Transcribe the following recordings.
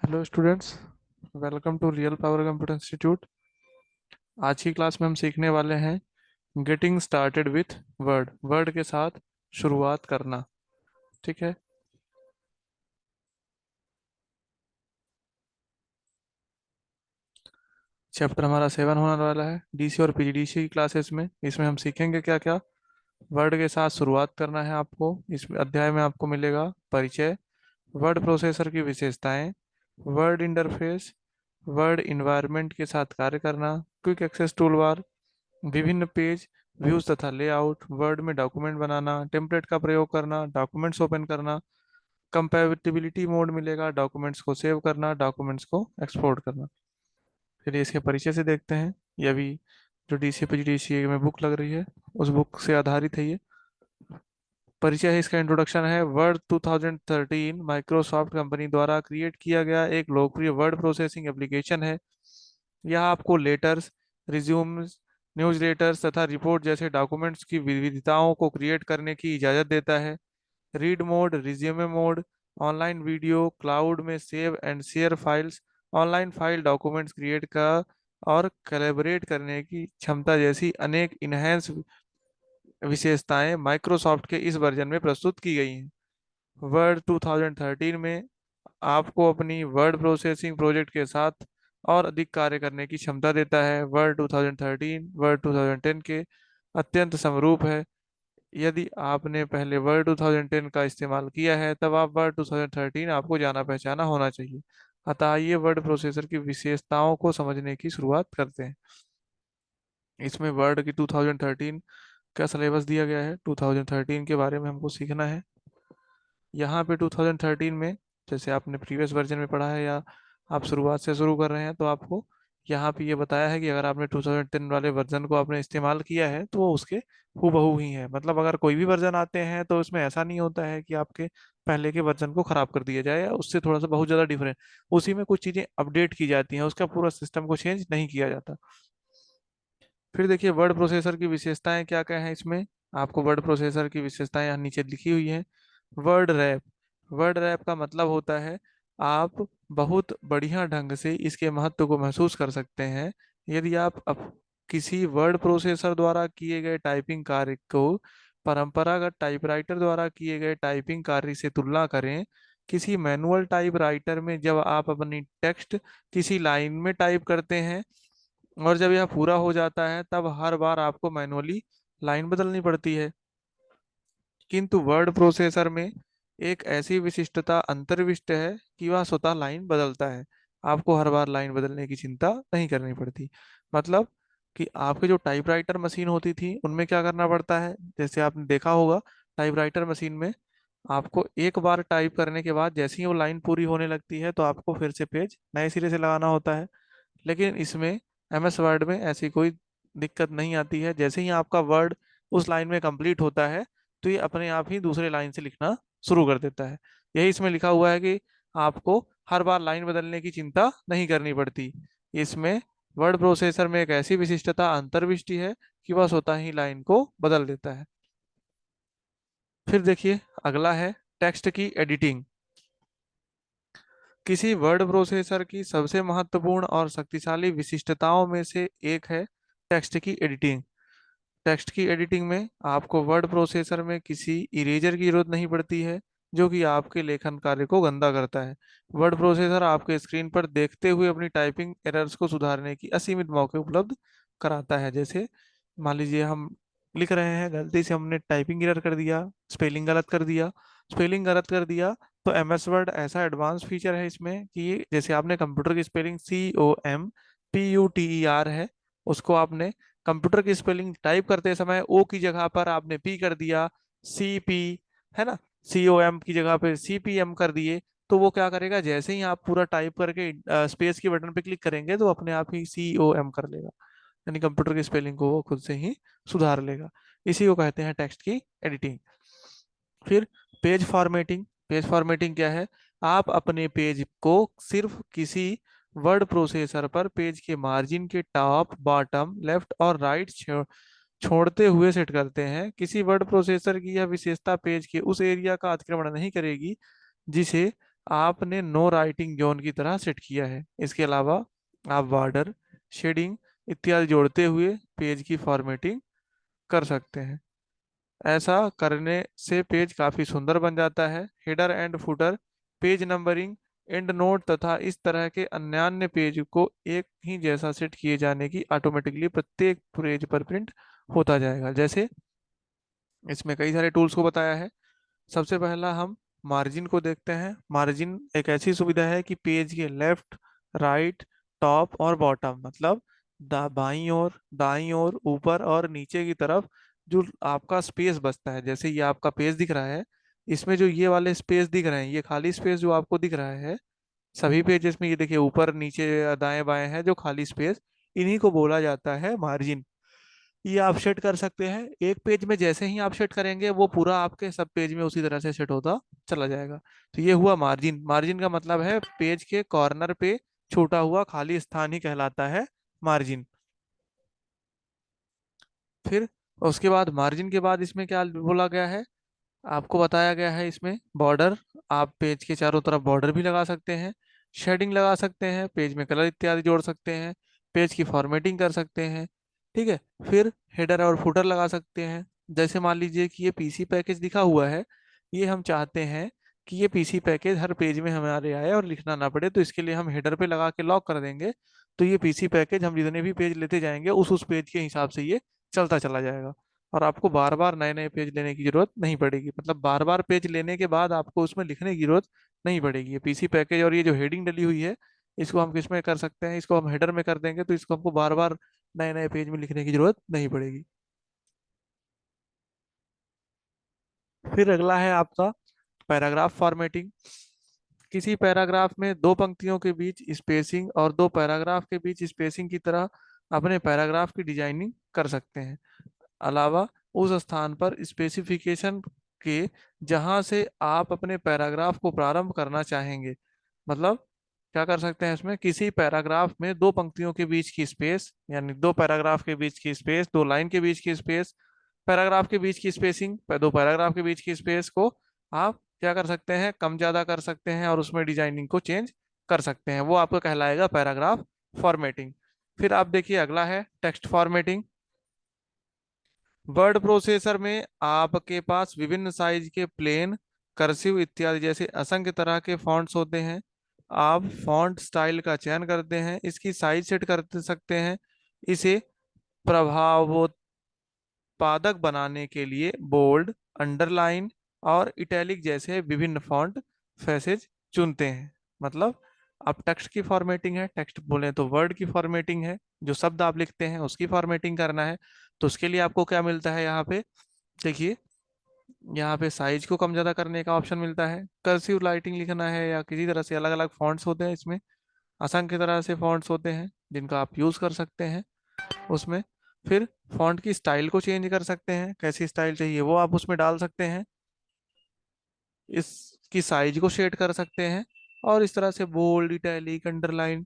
Hello students, welcome to Real Power Computer Institute. आज की class में हम सीखने वाले हैं getting started with Word. Word के साथ शुरुआत करना। ठीक है। चैप्टर हमारा 7 होने वाला है डीसी और पीजीडीसी की क्लासेस में। इसमें हम सीखेंगे क्या क्या। वर्ड के साथ शुरुआत करना है आपको। इस अध्याय में आपको मिलेगा परिचय, वर्ड प्रोसेसर की विशेषताएं, वर्ड इंटरफेस, वर्ड इन्वायरमेंट के साथ कार्य करना, क्विक एक्सेस टूल बार, विभिन्न पेज व्यूज तथा लेआउट, वर्ड में डॉक्यूमेंट बनाना, टेम्पलेट का प्रयोग करना, डॉक्यूमेंट्स ओपन करना, कंपैटिबिलिटी मोड मिलेगा, डॉक्यूमेंट्स को सेव करना, डॉक्यूमेंट्स को एक्सपोर्ट करना। चलिए इसके परिचय से देखते हैं। ये अभी जो डीसीपीजीडीसीए में बुक लग रही है उस बुक से आधारित है ये। परिचय है, इसका इंट्रोडक्शन है। वर्ड 2013 माइक्रोसॉफ्ट कंपनी द्वारा क्रिएट किया गया एक लोकप्रिय वर्ड प्रोसेसिंग एप्लीकेशन है। यह आपको लेटर्स, रिज्यूम्स, न्यूज़लेटर्स तथा रिपोर्ट जैसे डॉक्यूमेंट्स की विविधताओं को क्रिएट करने की इजाज़त देता है। Read mode, resume mode, online video, cloud में save and share files, online file documents create का और कोलैबोरेट करने की क्षमता जैसी अनेक इनहेंस विशेषताएं माइक्रोसॉफ्ट के इस वर्जन में प्रस्तुत की गई हैं। वर्ड 2013 में आपको अपनी वर्ड प्रोसेसिंग प्रोजेक्ट के साथ और अधिक कार्य करने की क्षमता देता है। वर्ड 2013 वर्ड 2010 के अत्यंत समरूप है। यदि आपने पहले वर्ड 2010 का इस्तेमाल किया है तब आप वर्ड 2013 आपको जाना पहचाना होना चाहिए। अतः आइए वर्ड प्रोसेसर की विशेषताओं को समझने की शुरुआत करते हैं। इसमें वर्ड की 2013 का सिलेबस दिया गया है। 2013 के बारे में हमको सीखना है। यहाँ पे 2013 में जैसे आपने प्रीवियस वर्जन में पढ़ा है या आप शुरुआत से शुरू कर रहे हैं तो आपको यहाँ पे ये बताया है कि अगर आपने 2010 वाले वर्जन को आपने इस्तेमाल किया है तो वो उसके हूबहू ही है। मतलब अगर कोई भी वर्जन आते हैं तो उसमें ऐसा नहीं होता है कि आपके पहले के वर्जन को खराब कर दिया जाए या उससे थोड़ा सा बहुत ज़्यादा डिफरेंट। उसी में कुछ चीज़ें अपडेट की जाती हैं, उसका पूरा सिस्टम को चेंज नहीं किया जाता। फिर देखिए वर्ड प्रोसेसर की विशेषताएं क्या क्या हैं इसमें। आपको वर्ड प्रोसेसर की विशेषताएं यहाँ नीचे लिखी हुई हैं। Word rap. वर्ड रैप का मतलब होता है आप बहुत बढ़िया ढंग से इसके महत्व को महसूस कर सकते हैं यदि आप किसी वर्ड प्रोसेसर द्वारा किए गए टाइपिंग कार्य को परंपरागत टाइपराइटर द्वारा किए गए टाइपिंग कार्य से तुलना करें। किसी मैनुअल टाइपराइटर में जब आप अपनी टेक्स्ट किसी लाइन में टाइप करते हैं और जब यह पूरा हो जाता है तब हर बार आपको मैनुअली लाइन बदलनी पड़ती है। किंतु वर्ड प्रोसेसर में एक ऐसी विशिष्टता अंतर्विष्ट है कि वह स्वतः लाइन बदलता है। आपको हर बार लाइन बदलने की चिंता नहीं करनी पड़ती। मतलब कि आपके जो टाइपराइटर मशीन होती थी उनमें क्या करना पड़ता है, जैसे आपने देखा होगा टाइपराइटर मशीन में आपको एक बार टाइप करने के बाद जैसे ही वो लाइन पूरी होने लगती है तो आपको फिर से पेज नए सिरे से लगाना होता है। लेकिन इसमें एमएस वर्ड में ऐसी कोई दिक्कत नहीं आती है। जैसे ही आपका वर्ड उस लाइन में कंप्लीट होता है तो ये अपने आप ही दूसरे लाइन से लिखना शुरू कर देता है। यही इसमें लिखा हुआ है कि आपको हर बार लाइन बदलने की चिंता नहीं करनी पड़ती। इसमें वर्ड प्रोसेसर में एक ऐसी विशिष्टता अंतर्विष्टि है कि वह स्वतः ही लाइन को बदल देता है। फिर देखिए अगला है टेक्स्ट की एडिटिंग। किसी वर्ड प्रोसेसर की सबसे महत्वपूर्ण और शक्तिशाली विशिष्टताओं में से एक है टेक्स्ट की एडिटिंग। टेक्स्ट की एडिटिंग में आपको वर्ड प्रोसेसर में किसी इरेजर की जरूरत नहीं पड़ती है जो कि आपके लेखन कार्य को गंदा करता है। वर्ड प्रोसेसर आपके स्क्रीन पर देखते हुए अपनी टाइपिंग एरर्स को सुधारने की असीमित मौके उपलब्ध कराता है। जैसे मान लीजिए हम लिख रहे हैं, गलती से हमने टाइपिंग एरर कर दिया, स्पेलिंग गलत कर दिया तो एम एस वर्ड ऐसा एडवांस फीचर है इसमें कि जैसे आपने कंप्यूटर की स्पेलिंग COMPUTER है, उसको आपने कंप्यूटर की स्पेलिंग टाइप करते समय ओ की जगह पर आपने पी कर दिया, CP है ना, COM की जगह पे CPM कर दिए, तो वो क्या करेगा, जैसे ही आप पूरा टाइप करके स्पेस के बटन पे क्लिक करेंगे तो अपने आप ही COM कर लेगा। यानी कंप्यूटर की स्पेलिंग को वो खुद से ही सुधार लेगा। इसी को कहते हैं टेक्स्ट की एडिटिंग। फिर पेज फॉर्मेटिंग। पेज फॉर्मेटिंग क्या है, आप अपने पेज को सिर्फ किसी वर्ड प्रोसेसर पर पेज के मार्जिन के टॉप, बॉटम, लेफ्ट और राइट छोड़ते हुए सेट करते हैं। किसी वर्ड प्रोसेसर की यह विशेषता पेज के उस एरिया का अतिक्रमण नहीं करेगी जिसे आपने नो राइटिंग जोन की तरह सेट किया है। इसके अलावा आप बॉर्डर, शेडिंग इत्यादि जोड़ते हुए पेज की फॉर्मेटिंग कर सकते हैं। ऐसा करने से पेज काफी सुंदर बन जाता है। Header and footer, page numbering, and note तथा इस तरह के अन्यान्य पेज को एक ही जैसा सेट किए जाने की ऑटोमेटिकली प्रत्येक पेज पर प्रिंट होता जाएगा। जैसे इसमें कई सारे टूल्स को बताया है। सबसे पहला हम मार्जिन को देखते हैं। मार्जिन एक ऐसी सुविधा है कि पेज के लेफ्ट, राइट, टॉप और बॉटम, मतलब बाईं ओर, दाईं ओर, ऊपर और नीचे की तरफ जो आपका स्पेस बचता है, जैसे ये आपका पेज दिख रहा है, इसमें जो ये वाले स्पेस दिख रहे हैं, ये खाली स्पेस जो आपको दिख रहा है सभी पेजेस में, ये देखिए ऊपर नीचे दाएं बाएं है जो खाली स्पेस, इन्हीं को बोला जाता है मार्जिन। ये आप सेट कर सकते हैं। एक पेज में जैसे ही आप सेट करेंगे वो पूरा आपके सब पेज में उसी तरह से सेट होता चला जाएगा। तो ये हुआ मार्जिन। मार्जिन का मतलब है पेज के कॉर्नर पे छूटा हुआ खाली स्थान ही कहलाता है मार्जिन। फिर उसके बाद मार्जिन के बाद इसमें क्या बोला गया है, आपको बताया गया है इसमें बॉर्डर। आप पेज के चारों तरफ बॉर्डर भी लगा सकते हैं, शेडिंग लगा सकते हैं, पेज में कलर इत्यादि जोड़ सकते हैं, पेज की फॉर्मेटिंग कर सकते हैं। ठीक है। फिर हेडर और फुटर लगा सकते हैं। जैसे मान लीजिए कि ये पीसी पैकेज दिखा हुआ है, ये हम चाहते हैं कि ये पीसी पैकेज हर पेज में हमारे आए और लिखना ना पड़े, तो इसके लिए हम हेडर पे लगा के लॉक कर देंगे। तो ये पीसी पैकेज हम जितने भी पेज लेते जाएंगे उस पेज के हिसाब से ये चलता चला जाएगा, और आपको बार बार नए नए पेज लेने की जरूरत नहीं पड़ेगी। मतलब बार बार पेज लेने के बाद आपको उसमें लिखने की जरूरत नहीं पड़ेगी। ये पीसी पैकेज और ये जो हेडिंग डली हुई है, इसको हम किस में कर सकते हैं, इसको हम हेडर में कर देंगे, तो इसको हमको बार बार नए नए पेज में लिखने की जरूरत नहीं पड़ेगी। फिर अगला है आपका पैराग्राफ फॉर्मेटिंग। किसी पैराग्राफ में दो पंक्तियों के बीच स्पेसिंग और दो पैराग्राफ के बीच स्पेसिंग की तरह अपने पैराग्राफ की डिजाइनिंग कर सकते हैं। अलावा उस स्थान पर स्पेसिफिकेशन के जहां से आप अपने पैराग्राफ को प्रारंभ करना चाहेंगे, मतलब क्या कर सकते हैं इसमें, किसी पैराग्राफ में दो पंक्तियों के बीच की स्पेस, यानी दो पैराग्राफ के बीच की स्पेस, दो लाइन के बीच की स्पेस, पैराग्राफ के बीच की स्पेसिंग, दो पैराग्राफ के बीच की स्पेस को आप क्या कर सकते हैं, कम ज्यादा कर सकते हैं और उसमें डिजाइनिंग को चेंज कर सकते हैं। वो आपका कहलाएगा पैराग्राफ फॉर्मेटिंग। फिर आप देखिए अगला है टेक्स्ट फॉर्मेटिंग। वर्ड प्रोसेसर में आपके पास विभिन्न साइज के प्लेन, कर्सिव इत्यादि जैसे असंख्य तरह के फॉन्ट्स होते हैं। आप फॉन्ट स्टाइल का चयन करते हैं, इसकी साइज सेट कर सकते हैं। इसे प्रभावोत्पादक बनाने के लिए बोल्ड, अंडरलाइन और इटैलिक जैसे विभिन्न फॉन्ट फैसेज चुनते हैं। मतलब अब टेक्स्ट की फॉर्मेटिंग है, टेक्स्ट बोले तो वर्ड की फॉर्मेटिंग है, जो शब्द आप लिखते हैं उसकी फॉर्मेटिंग करना है। तो उसके लिए आपको क्या मिलता है यहाँ पे, देखिए यहाँ पे साइज को कम ज्यादा करने का ऑप्शन मिलता है, कर्सिव लाइटिंग लिखना है या किसी तरह से अलग अलग फॉन्ट्स होते हैं इसमें, असंख्य तरह से फॉन्ट्स होते हैं जिनका आप यूज कर सकते हैं उसमें। फिर फॉन्ट की स्टाइल को चेंज कर सकते हैं, कैसी स्टाइल चाहिए वो आप उसमें डाल सकते हैं, इसकी साइज को शेड कर सकते हैं, और इस तरह से बोल्ड, इटैलिक, अंडरलाइन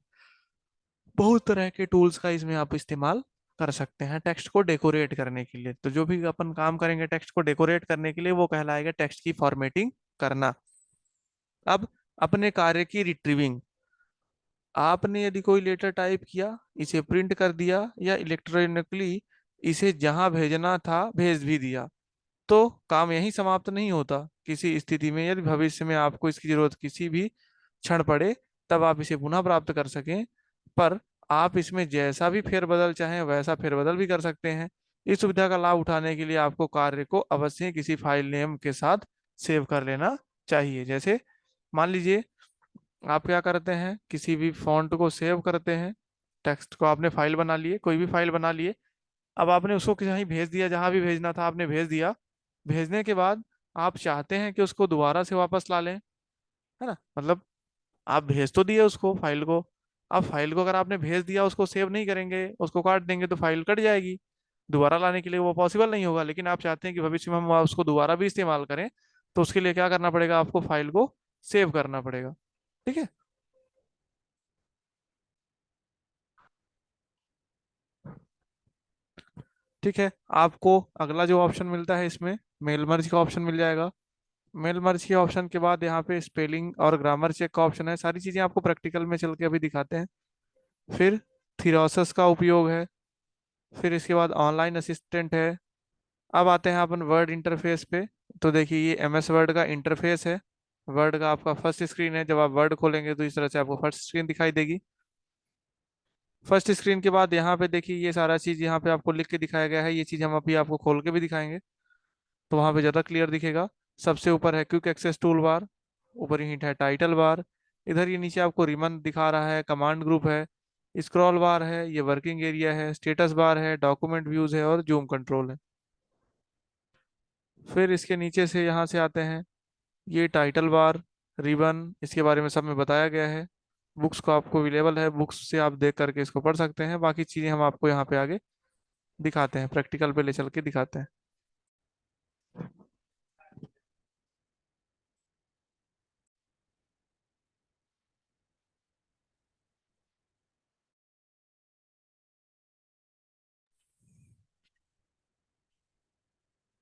बहुत तरह के टूल्स का इसमें आप इस्तेमाल कर सकते हैं टेक्स्ट को डेकोरेट करने के लिए। तो जो भी अपन काम करेंगे टेक्स्ट को डेकोरेट करने के लिए वो कहलाएगा टेक्स्ट की फॉर्मेटिंग करना। अब अपने कार्य की रिट्रीविंग, आपने यदि कोई लेटर टाइप किया, इसे प्रिंट कर दिया या इलेक्ट्रॉनिकली इसे जहां भेजना था भेज भी दिया, तो काम यहीं समाप्त नहीं होता। किसी स्थिति में यदि भविष्य में आपको इसकी जरूरत किसी भी क्षण पड़े, तब आप इसे पुनः प्राप्त कर सकें। पर आप इसमें जैसा भी फेरबदल चाहें वैसा फेरबदल भी कर सकते हैं। इस सुविधा का लाभ उठाने के लिए आपको कार्य को अवश्य किसी फाइल नेम के साथ सेव कर लेना चाहिए। जैसे मान लीजिए आप क्या करते हैं, किसी भी फॉन्ट को सेव करते हैं, टेक्स्ट को आपने फाइल बना लिए, कोई भी फाइल बना लिए, अब आपने उसको कहीं भेज दिया, जहां भी भेजना था आपने भेज दिया। भेजने के बाद आप चाहते हैं कि उसको दोबारा से वापस ला लें, है ना, मतलब आप भेज तो दिए उसको फाइल को, अब फाइल को अगर आपने भेज दिया उसको सेव नहीं करेंगे, उसको काट देंगे तो फाइल कट जाएगी, दोबारा लाने के लिए वो पॉसिबल नहीं होगा। लेकिन आप चाहते हैं कि भविष्य में हम उसको दोबारा भी इस्तेमाल करें, तो उसके लिए क्या करना पड़ेगा, आपको फाइल को सेव करना पड़ेगा। ठीक है। ठीक है, आपको अगला जो ऑप्शन मिलता है इसमें मेल मर्ज का ऑप्शन मिल जाएगा। मेल मर्ज के ऑप्शन के बाद यहाँ पे स्पेलिंग और ग्रामर चेक का ऑप्शन है। सारी चीज़ें आपको प्रैक्टिकल में चल के अभी दिखाते हैं। फिर थीरोसस का उपयोग है। फिर इसके बाद ऑनलाइन असिस्टेंट है। अब आते हैं अपन वर्ड इंटरफेस पे। तो देखिए ये एमएस वर्ड का इंटरफेस है। वर्ड का आपका फर्स्ट स्क्रीन है। जब आप वर्ड खोलेंगे तो इस तरह से आपको फर्स्ट स्क्रीन दिखाई देगी। फर्स्ट स्क्रीन के बाद यहाँ पे देखिए ये सारा चीज़ यहाँ पे आपको लिख के दिखाया गया है। ये चीज़ हम अभी आपको खोल के भी दिखाएंगे तो वहाँ पे ज़्यादा क्लियर दिखेगा। सबसे ऊपर है क्विक एक्सेस टूल बार। ऊपर ही है टाइटल बार। इधर ये नीचे आपको रिबन दिखा रहा है, कमांड ग्रुप है, स्क्रॉल बार है, ये वर्किंग एरिया है, स्टेटस बार है, डॉक्यूमेंट व्यूज है और जूम कंट्रोल है। फिर इसके नीचे से यहाँ से आते हैं ये टाइटल बार, रिबन, इसके बारे में सब में बताया गया है। बुक्स को आपको अवेलेबल है, बुक्स से आप देख करके इसको पढ़ सकते हैं। बाकी चीज़ें हम आपको यहाँ पे आगे दिखाते हैं, प्रैक्टिकल पे ले चल के दिखाते हैं।